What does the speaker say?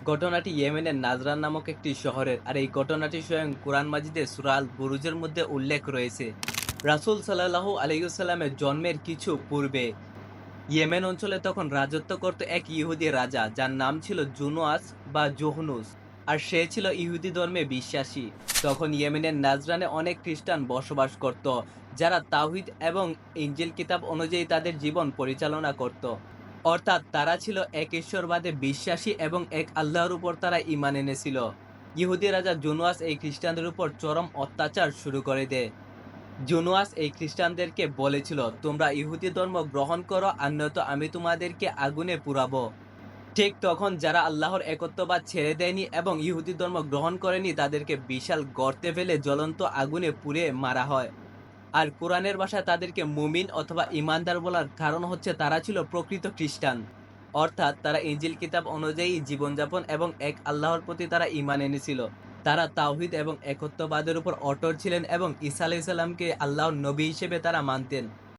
ঘটনাটি ইয়েমেনের নাজরান নামক একটি শহরের, আর এই ঘটনাটি স্বয়ং কুরআন মাজিদে সূরা আল বুরুজের মধ্যে উল্লেখ রয়েছে। রাসূল সাল্লাল্লাহু আলাইহি ওয়াসাল্লামের জন্মের কিছু পূর্বে ইয়েমেন অঞ্চলে তখন রাজত্ব করত এক ইহুদি রাজা, যার নাম ছিল জুনওয়াস বা জুহনুস, আর সে ছিল ইহুদি ধর্মে বিশ্বাসী। তখন ইয়েমেনের নাজরানে অনেক খ্রিস্টান বসবাস করত, যারা তাওহীদ এবং ইনজিল কিতাব অনুযায়ী তাদের জীবন পরিচালনা করত। অর্থাৎ তারা ছিল এক ঈশ্বরবাদে বিশ্বাসী এবং এক আল্লাহর উপর তারা ঈমান এনেছিল। ইহুদি রাজা জুনওয়াস এই খ্রিস্টানদের উপর চরম অত্যাচার শুরু করে দেয়। জুনওয়াস এই খ্রিস্টানদেরকে বলেছিল, তোমরা ইহুদি ধর্ম গ্রহণ করো, আর নয়তো আমি তোমাদেরকে আগুনে পুড়াবো। ঠিক তখন যারা আল্লাহর একত্ববাদ ছেড়ে দেয়নি এবং ইহুদি ধর্ম গ্রহণ করেনি, তাদেরকে বিশাল গর্তে ফেলে জ্বলন্ত আগুনে পুড়ে মারা হয়। আর কোরআনের ভাষায় তাদেরকে মুমিন অথবা ইমানদার বলার কারণ হচ্ছে তারা ছিল প্রকৃত খ্রিস্টান। অর্থাৎ তারা ইনজিল কিতাব অনুযায়ী জীবনযাপন এবং এক আল্লাহর প্রতি তারা ঈমান এনেছিল। তারা তাওহীদ এবং একত্ববাদের উপর অটল ছিলেন এবং ঈসা আলাইহিস সালামকে আল্লাহর নবী হিসেবে তারা মানতেন।